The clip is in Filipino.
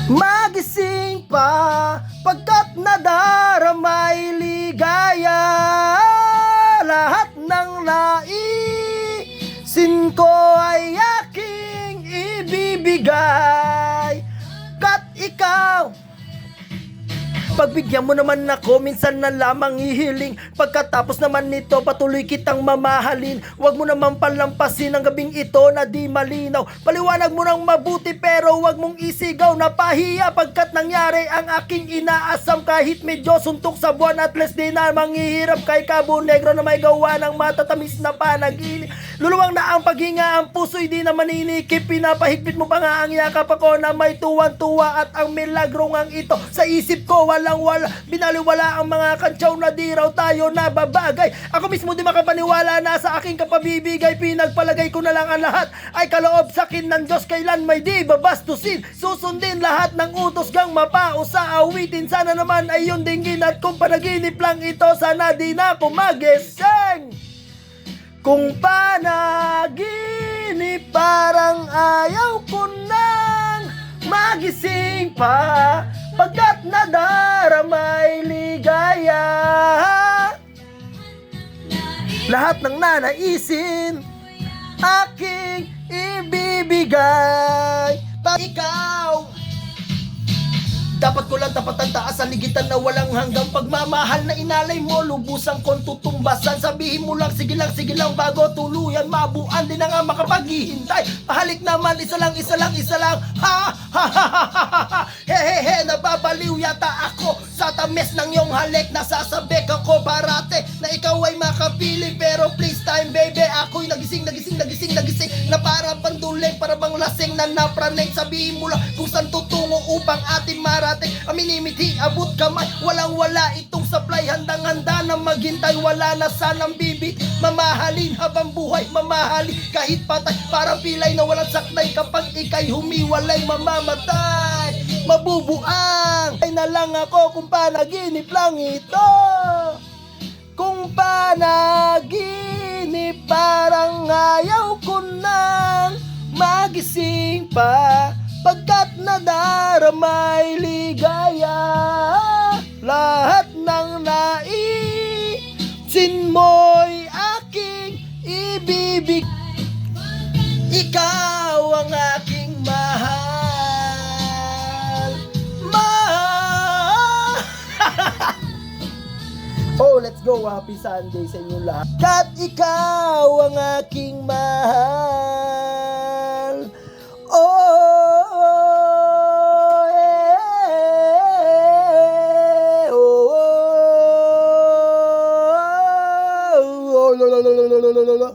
Magising pa pagkat nadaramay ligaya. Lahat ng naisin ko ay aking ibibigay. Kat ikaw, pagbigyan mo naman ako, minsan na lamang hihiling. Pagkatapos naman nito, patuloy kitang mamahalin. Huwag mo naman palampasin ang gabing ito na di malinaw. Paliwanag mo nang mabuti pero huwag mong isigaw. Napahiya pagkat nangyari ang aking inaasam. Kahit medyo suntok sa buwan at less di na manghihirap. Kay Cabo Negro na may gawa ng matatamis na panaginip. Luluwang na ang paghinga, ang puso'y di na maninikip. Pinapahigpit mo pa nga ang yakap ako na may tuwan-tuwa. At ang milagro ngang ito sa isip ko walang-wala. Binaliwala ang mga kantsaw na di raw tayo nababagay. Ako mismo di makapaniwala na sa aking kapabibigay. Pinagpalagay ko na lang ang lahat ay kaloob sa akin ng Diyos. Kailan may di babastusin, susundin lahat ng utos gang mapao sa awitin. Sana naman ay yun dinggin at kung panaginip lang ito, sana di na ako magising. Kung panaginip parang ayaw ko nang magising pa pagkat nadaramay ligaya. Lahat ng nanaisin aking ibibigay. Pag ikaw, dapat ko lang tapat ang taas sa ligitan na walang hanggang pagmamahal na inalay mo. Lubusan kong tutumbasan. Sabihin mo lang, sige lang bago tuluyan mabuan. Di na nga makapaghihintay. Halik naman, isa lang. Ha ha ha ha ha ha. Hehehe, nababaliw yata ako sa tamis ng iyong halik. Nasasabik ako parate na ikaw ay makapili. Pero please time baby, ako'y nagising na para panduling, para bang lasing na napraning. Sabihin mo lang kung saan tutungo upang atin marating. Aminimiti, abot kamay, walang-wala itong supply. Handang-handa na maghintay, wala na sanang bibit. Mamahalin habang buhay, mamahalin kahit patay. Parang pilay na walang saknay, kapag ikay humiwalay, mamamatay, mabubuang. Ay na lang ako kung panaginip lang ito. Kung panaginip parang ayaw ko nang magising pa pagkat nadaramay ligaya. Lahat ng naisin mo'y aking ibibig. Ikaw ang aking mahal. Oh, let's go. Happy Sunday sa inyo lahat. Kat ikaw ang aking mahal. Oh, la la la la la la la.